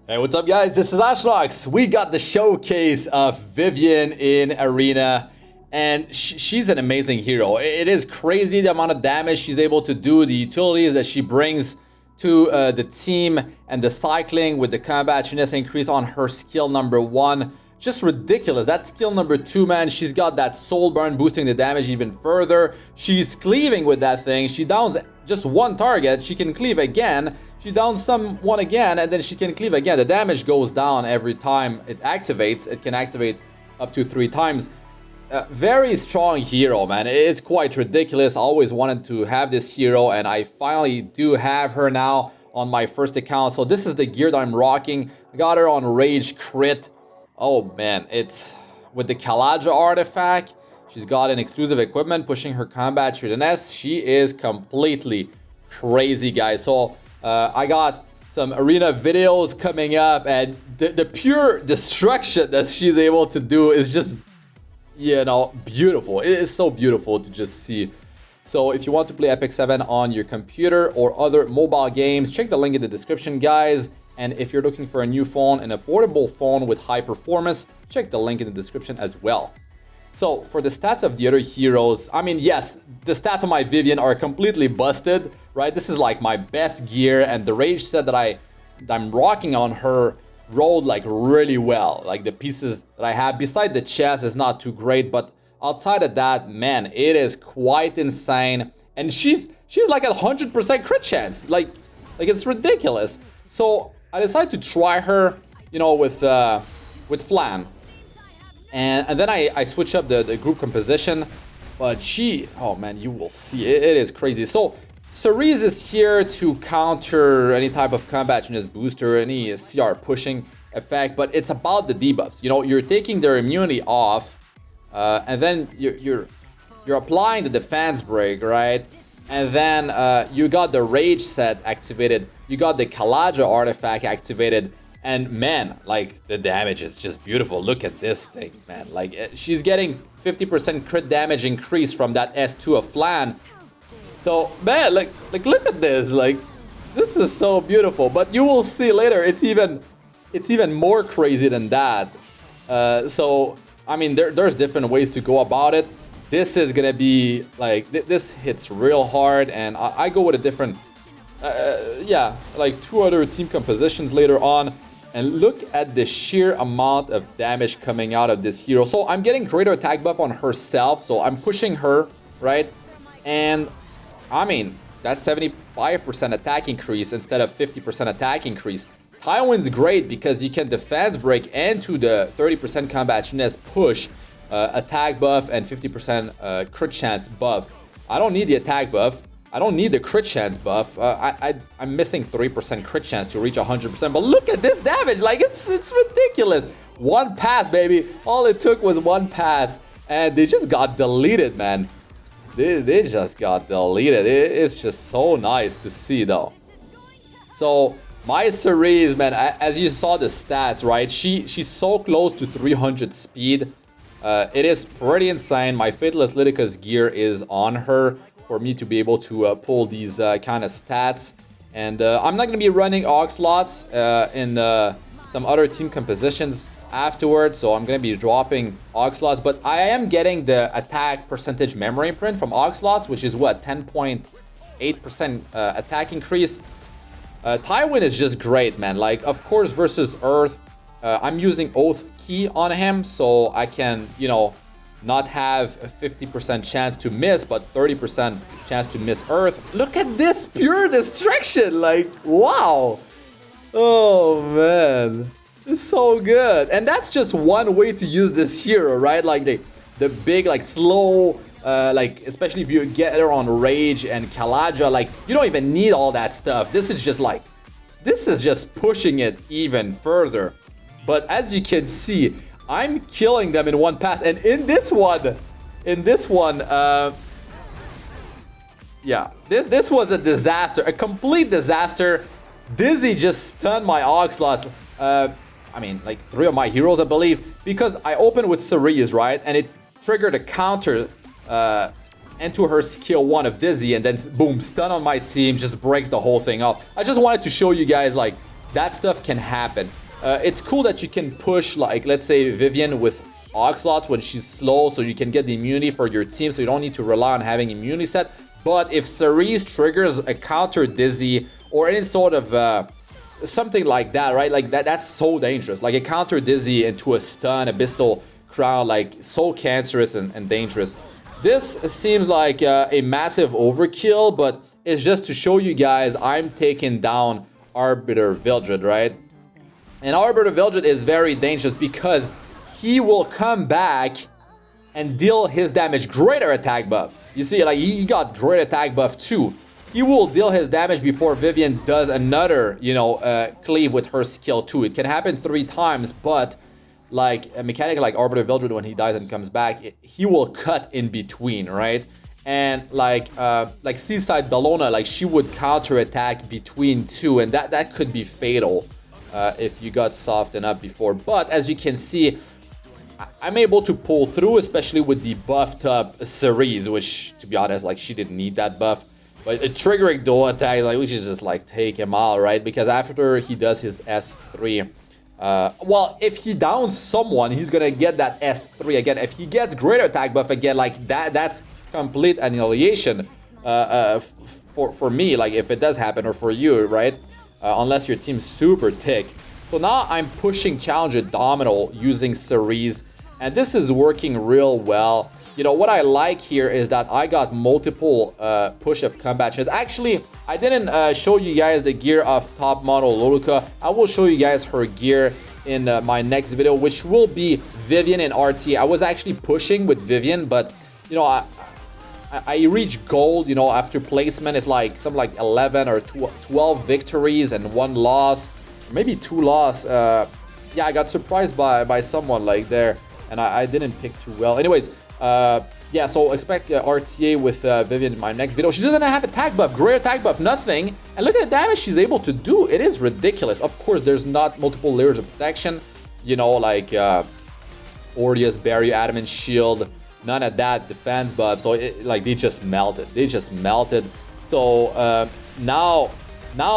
Hey, what's up guys? This is Astranox. We got the showcase of Vivian in Arena, and she's an amazing hero. It is crazy the amount of damage she's able to do, the utilities that she brings to the team, and the cycling with the combat units increase on her skill number 1. Just ridiculous. That skill number 2, man, she's got that soul burn boosting the damage even further. She's cleaving with that thing. She downs just one target, she can cleave again. She downs someone again, and then she can cleave again. The damage goes down every time it activates. It can activate up to 3 times. Very strong hero, man. It's quite ridiculous. I always wanted to have this hero, and I finally do have her now on my first account. So this is the gear that I'm rocking. I got her on Rage Crit. Oh, man. It's with the Kalaja artifact. She's got an exclusive equipment pushing her combat through the nest. She is completely crazy, guys. So I got some arena videos coming up, and the pure destruction that she's able to do is just, you know, beautiful. It is so beautiful to just see. So if you want to play Epic 7 on your computer or other mobile games, check the link in the description, guys. And if you're looking for a new phone, an affordable phone with high performance, check the link in the description as well. So for the stats of the other heroes, I mean, yes, the stats of my Vivian are completely busted, right? This is like my best gear, and the rage set that I'm rocking on her rolled like really well. Like the pieces that I have beside the chest is not too great, but outside of that, man, it is quite insane. And she's like at 100% crit chance. Like it's ridiculous. So I decided to try her, you know, with Flan. And then I switch up the group composition, but she, oh man, you will see, it is crazy. So Cerise is here to counter any type of combat units booster, any CR pushing effect, but it's about the debuffs. You know, you're taking their immunity off, and then you're applying the defense break, right? And then you got the rage set activated, you got the Kalaja artifact activated. And man, like the damage is just beautiful. Look at this thing, man. Like she's getting 50% crit damage increase from that S2 of Flan. So man, like look at this. Like this is so beautiful. But you will see later, it's even more crazy than that. So I mean, there's different ways to go about it. This is gonna be like this hits real hard, and I go with a different, yeah, like 2 other team compositions later on. And look at the sheer amount of damage coming out of this hero. So I'm getting greater attack buff on herself. So I'm pushing her, right? And I mean, that's 75% attack increase instead of 50% attack increase. Tywin's great because you can defense break into the 30% combat units push, attack buff, and 50% crit chance buff. I don't need the attack buff. I don't need the crit chance buff. I'm missing 3% crit chance to reach 100%. But look at this damage. Like, it's ridiculous. 1 pass, baby. All it took was 1 pass. And they just got deleted, man. They just got deleted. It's just so nice to see, though. So, my Cerise, man, as you saw the stats, right? She's so close to 300 speed. It is pretty insane. My Fatalist Lytica's gear is on her for me to be able to pull these kind of stats. And I'm not going to be running Oxlots in some other team compositions afterwards, so I'm going to be dropping Oxlots. But I am getting the attack percentage memory imprint from Oxlots, which is what, 10.8% attack increase. Tywin is just great, man. Like, of course, versus Earth, I'm using Oath Key on him, so I can, you know, not have a 50% chance to miss, but 30% chance to miss Earth. Look at this pure destruction! Like, wow! Oh, man. It's so good. And that's just one way to use this hero, right? Like, the big, like, slow, like, especially if you get her on Rage and Kalaja, like, you don't even need all that stuff. This is just, like, this is just pushing it even further. But as you can see, I'm killing them in 1 pass, and in this one, yeah, this was a disaster, a complete disaster. Dizzy just stunned my Oxlots. I mean, like 3 of my heroes, I believe, because I opened with Cerise, right, and it triggered a counter into her skill 1 of Dizzy, and then boom, stun on my team, just breaks the whole thing up. I just wanted to show you guys, like, that stuff can happen. It's cool that you can push, like, let's say Vivian with Oxlots when she's slow, so you can get the immunity for your team, so you don't need to rely on having immunity set. But if Cerise triggers a counter Dizzy or any sort of something like that, right? Like that's so dangerous. Like a counter Dizzy into a stun, Abyssal Crown, like so cancerous and dangerous. This seems like a massive overkill, but it's just to show you guys I'm taking down Arbiter Vildred, right? And Arbiter Vildred is very dangerous because he will come back and deal his damage. Greater attack buff. You see, like, he got great attack buff too. He will deal his damage before Vivian does another, you know, cleave with her skill too. It can happen 3 times, but like a mechanic like Arbiter Vildred, when he dies and comes back, he will cut in between, right? And like Seaside Bellona, like she would counter attack between 2, and that could be fatal if you got softened up before. But as you can see, I'm able to pull through, especially with the buffed up Cerise, which, to be honest, like, she didn't need that buff. But a triggering dual attack, like, we should just, like, take him out, right? Because after he does his S3, well, if he downs someone, he's gonna get that S3 again. If he gets greater attack buff again, like, that's complete annihilation for me, like, if it does happen, or for you, right? Unless your team's super tick. So now I'm pushing Challenger Dominal using Cerise, and this is working real well. You know, what I like here is that I got multiple push of combat chairs. Actually, I didn't show you guys the gear of top model Luluka. I will show you guys her gear in my next video, which will be Vivian and RT. I was actually pushing with Vivian, but, you know, I reached gold, you know, after placement. It's like some like 11 or 12 victories and 1 loss. Maybe 2 loss. Yeah, I got surprised by someone like there, and I didn't pick too well. Anyways, yeah, so expect RTA with Vivian in my next video. She doesn't have attack buff, great attack buff, nothing. And look at the damage she's able to do. It is ridiculous. Of course, there's not multiple layers of protection, you know, like Ordeus, Barrier, Adamant Shield, none of that defense buff. So like they just melted. They just melted. So now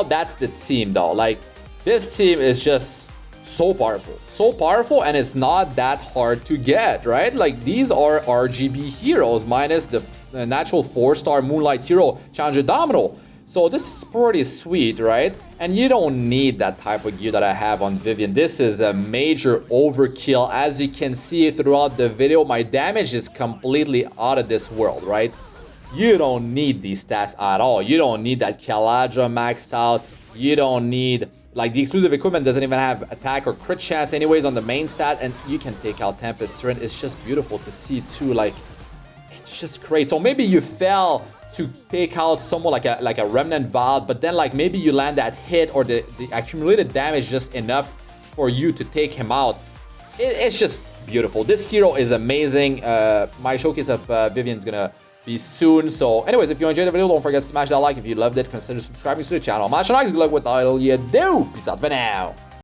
that's the team though. Like, this team is just so powerful, and it's not that hard to get, right? Like, these are RGB heroes minus the natural 4-star Moonlight hero Challenger Dominal. So this is pretty sweet, right? And you don't need that type of gear that I have on Vivian. This is a major overkill. As you can see throughout the video, my damage is completely out of this world, right? You don't need these stats at all. You don't need that Caladra maxed out. You don't need... Like, the exclusive equipment doesn't even have attack or crit chance anyways on the main stat, and you can take out Tempest Sprint. It's just beautiful to see too. Like, it's just great. So maybe you fail to take out someone like a Remnant Valve, but then like maybe you land that hit, or the accumulated damage just enough for you to take him out. It's just beautiful. This hero is amazing. My showcase of Vivian's gonna be soon. So anyways, if you enjoyed the video, don't forget to smash that like. If you loved it, consider subscribing to the channel. Astranox, good luck with all you do. Peace out for now.